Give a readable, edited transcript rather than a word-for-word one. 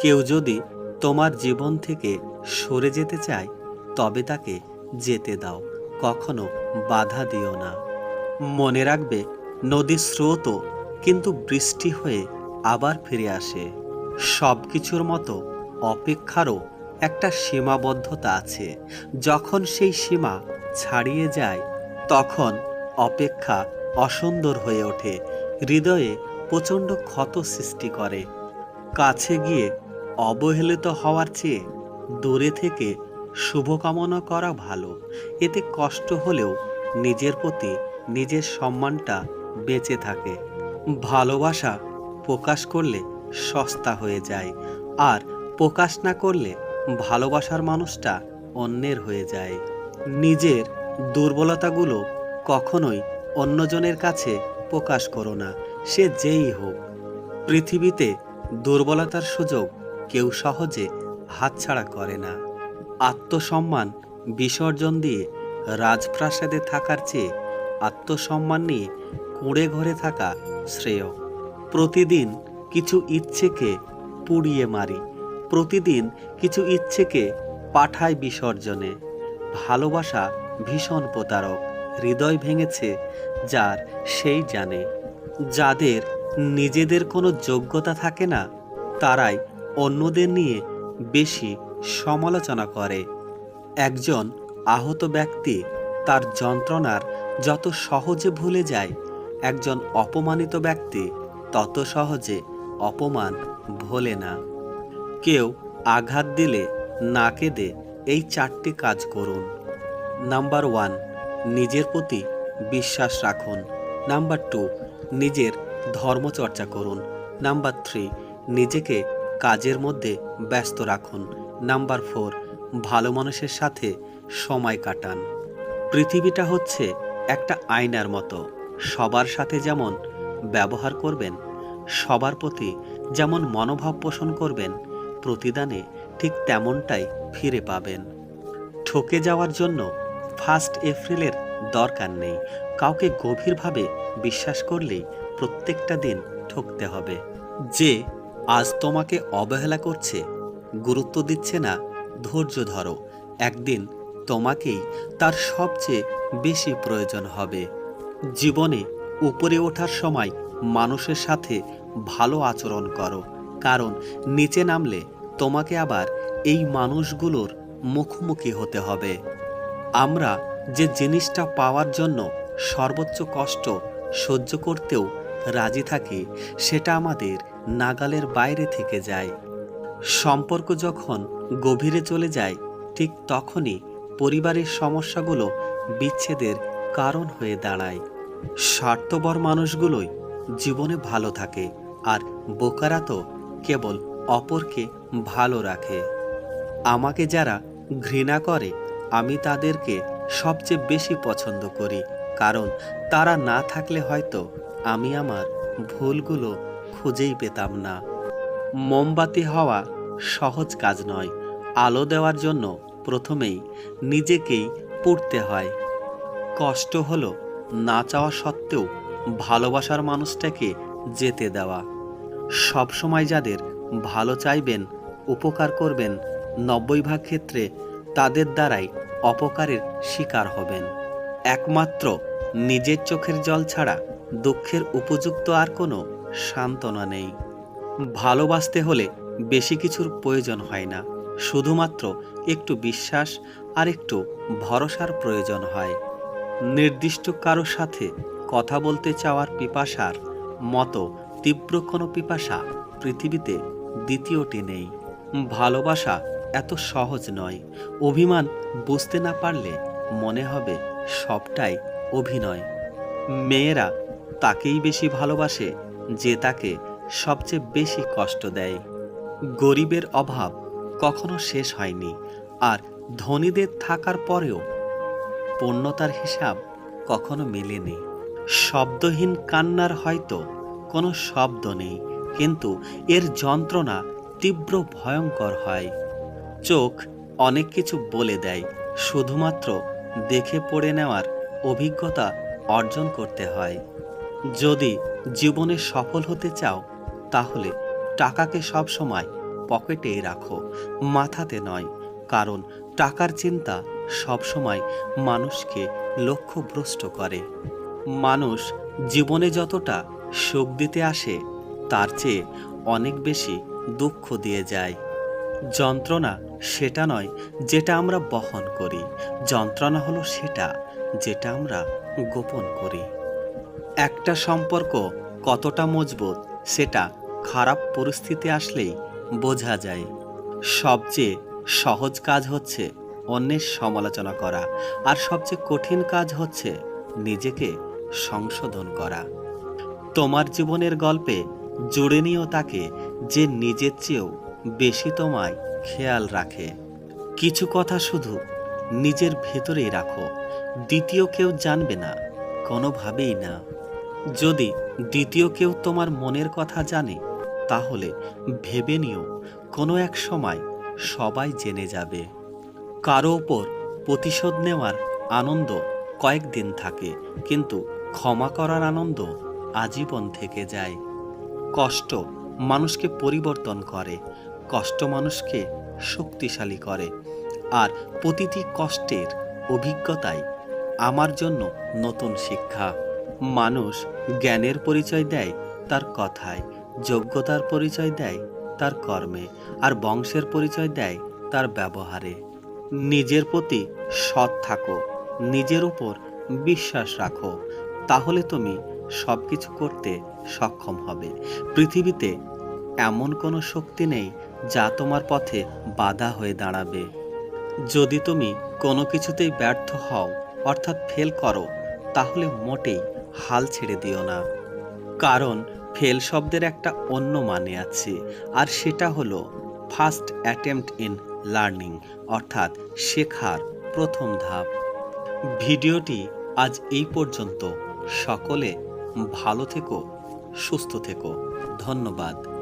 কেউ যদি তোমার জীবন থেকে সরে যেতে চায় তবে তাকে যেতে দাও, কখনো বাধা দিও না। মনে রাখবে, নদীর স্রোতও কিন্তু বৃষ্টি হয়ে আবার ফিরে আসে। সব কিছুর মতো অপেক্ষারও একটা সীমাবদ্ধতা আছে। যখন সেই সীমা ছাড়িয়ে যায় তখন অপেক্ষা অসুন্দর হয়ে ওঠে, হৃদয়ে প্রচণ্ড ক্ষত সৃষ্টি করে। কাছে গিয়ে অবহেলিত হওয়ার চেয়ে দূরে থেকে শুভকামনা করা ভালো। এতে কষ্ট হলেও নিজের প্রতি নিজের সম্মানটা বেঁচে থাকে। ভালোবাসা প্রকাশ করলে সস্তা হয়ে যায়, আর প্রকাশ না করলে ভালোবাসার মানুষটা অন্যের হয়ে যায়। নিজের দুর্বলতাগুলো কখনোই অন্যজনের কাছে প্রকাশ করো না, সে যেই হোক। পৃথিবীতে দুর্বলতার সুযোগ কেউ সহজে হাতছাড়া করে না। আত্মসম্মান বিসর্জন দিয়ে রাজপ্রাসাদে থাকার চেয়ে আত্মসম্মান নিয়ে কুঁড়ে ঘরে থাকা শ্রেয়। প্রতিদিন কিছু ইচ্ছেকে পুড়িয়ে মারি, প্রতিদিন কিছু ইচ্ছেকে পাঠায় বিসর্জনে। ভালোবাসা ভীষণ প্রতারক, হৃদয় ভেঙেছে যার সেই জানে। যাদের নিজেদের কোনো যোগ্যতা থাকে না তারাই অন্যদের নিয়ে বেশি সমালোচনা করে। একজন আহত ব্যক্তি তার যন্ত্রণার যত সহজে ভুলে যায়, একজন অপমানিত ব্যক্তি তত সহজে অপমান ভোলে না। কেউ আঘাত দিলে না কেঁদে এই 4টি কাজ করুন। নাম্বার 1, নিজের প্রতি বিশ্বাস রাখুন। নাম্বার 2, নিজের ধর্মচর্চা করুন। নাম্বার 3, নিজেকে কাজের মধ্যে ব্যস্ত রাখুন। নাম্বার 4, ভালো মানুষের সাথে সময় কাটান। পৃথিবীটা হচ্ছে একটা আয়নার মতো, সবার সাথে যেমন ব্যবহার করবেন, সবার প্রতি যেমন মনোভাব পোষণ করবেন, প্রতিদানে ঠিক তেমনটাই ফিরে পাবেন। ঠকে যাওয়ার জন্য 1 এপ্রিলের দরকার নেই। কাউকে গভীরভাবে বিশ্বাস করলেই প্রত্যেকটা দিন ঠকতে হবে। যে আজ তোমাকে অবহেলা করছে, গুরুত্ব দিচ্ছে না, ধৈর্য ধরো। একদিন তোমাকেই তার সবচেয়ে বেশি প্রয়োজন হবে। জীবনে উপরে ওঠার সময় মানুষের সাথে ভালো আচরণ করো, কারণ নিচে নামলে তোমাকে আবার এই মানুষগুলোর মুখোমুখি হতে হবে। আমরা যে জিনিসটা পাওয়ার জন্য সর্বোচ্চ কষ্ট সহ্য করতেও রাজি থাকি, সেটা আমাদের নাগালের বাইরে থেকে যায়। সম্পর্ক যখন গভীরে চলে যায়, ঠিক তখনই পরিবারের সমস্যাগুলো বিচ্ছেদের কারণ হয়ে দাঁড়ায়। স্বার্থপর মানুষগুলোই জীবনে ভালো থাকে, আর বোকারা তো কেবল অপরকে ভালো রাখে। আমাকে যারা ঘৃণা করে আমি তাদেরকে সবচেয়ে বেশি পছন্দ করি, কারণ তারা না থাকলে হয়তো আমি আমার ভুলগুলো খুঁজেই পেতাম না। মোমবাতি হওয়া সহজ কাজ নয়। আলো দেওয়ার জন্য প্রথমেই নিজেকেই পুড়তে হয়। কষ্ট হলো না চাওয়া সত্ত্বেও ভালোবাসার মানুষটাকে যেতে দেওয়া। সবসময় যাদের ভালো চাইবেন, উপকার করবেন, 90% ক্ষেত্রে তাদের দ্বারাই অপকারের শিকার হবেন। একমাত্র নিজের চোখের জল ছাড়া দুঃখের উপযুক্ত আর কোনো সান্ত্বনা নেই। ভালোবাসতে হলে বেশি কিছুর প্রয়োজন হয় না, শুধুমাত্র একটু বিশ্বাস আর একটু ভরসার প্রয়োজন হয়। নির্দিষ্ট কারো সাথে কথা বলতে চাওয়ার পিপাসার মতো তীব্র কোনো পিপাসা পৃথিবীতে দ্বিতীয়টি নেই। ভালোবাসা এত সহজ নয়। অভিমান বুঝতে না পারলে মনে হবে সবটাই অভিনয়। মেয়েরা তাকেই বেশি ভালোবাসে যে তাকে সবচেয়ে বেশি কষ্ট দেয়। গরিবের অভাব কখনো শেষ হয়নি, আর ধনীদের থাকার পরেও পূর্ণতার হিসাব কখনো মেলেনি। শব্দহীন কান্নার হয়তো কোনো শব্দ নেই, কিন্তু এর যন্ত্রণা তীব্র ভয়ঙ্কর হয়। চোখ অনেক কিছু বলে দেয়, শুধুমাত্র দেখে পড়ে নেওয়ার অভিজ্ঞতা অর্জন করতে হয়। যদি জীবনে সফল হতে চাও তাহলে টাকাকে সবসময় পকেটেই রাখো, মাথাতে নয়। কারণ টাকার চিন্তা সবসময় মানুষকে লক্ষ্যভ্রষ্ট করে। মানুষ জীবনে যতটা সুখ দিতে আসে তার চেয়ে অনেক বেশি দুঃখ দিয়ে যায়। যন্ত্রণা সেটা নয় যেটা আমরা বহন করি, যন্ত্রণা হলো সেটা যেটা আমরা গোপন করি। একটা সম্পর্ক কতটা মজবুত সেটা খারাপ পরিস্থিতি আসলেই বোঝা যায়। সবচেয়ে সহজ কাজ হচ্ছে অন্যের সমালোচনা করা, আর সবচেয়ে কঠিন কাজ হচ্ছে নিজেকে সংশোধন করা। তোমার জীবনের গল্পে জুড়ে নিও তাকে যে নিজের চেয়েও বেশি তোমায় খেয়াল রাখে। কিছু কথা শুধু নিজের ভেতরেই রাখো, দ্বিতীয় কেউ জানবে না, কোনোভাবেই না। যদি দ্বিতীয় কেউ তোমার মনের কথা জানে তাহলে ভেবে নিও কোনো এক সময় সবাই জেনে যাবে। কারো ওপর প্রতিশোধ নেওয়ার আনন্দ কয়েকদিন থাকে, কিন্তু ক্ষমা করার আনন্দ আজীবন থেকে যায়। কষ্ট মানুষকে পরিবর্তন করে, কষ্ট মানুষকে শক্তিশালী করে, আর প্রতিটি কষ্টের অভিজ্ঞতাই আমার জন্য নতুন শিক্ষা। মানুষ জ্ঞানের পরিচয় দেয় তার কথায়, যোগ্যতার পরিচয় দেয় তার কর্মে, আর বংশের পরিচয় দেয় তার ব্যবহারে। নিজের প্রতি সৎ থাকো, নিজের উপর বিশ্বাস রাখো, তাহলে তুমি সব কিছু করতে সক্ষম হবে। পৃথিবীতে এমন কোনো শক্তি নেই যা তোমার পথে বাধা হয়ে দাঁড়াবে। যদি তুমি কোনো কিছুতেই ব্যর্থ হও, অর্থাৎ ফেল করো, তাহলে মোটেই হাল ছেড়ে দিও না। কারণ ফেল শব্দের একটা অন্য মানে আছে, আর সেটা হলো ফার্স্ট অ্যাটেম্প্ট ইন লার্নিং, অর্থাৎ শেখার প্রথম ধাপ। ভিডিওটি আজ এই পর্যন্ত। সকলে ভালো থেকো, সুস্থ থেকো। ধন্যবাদ।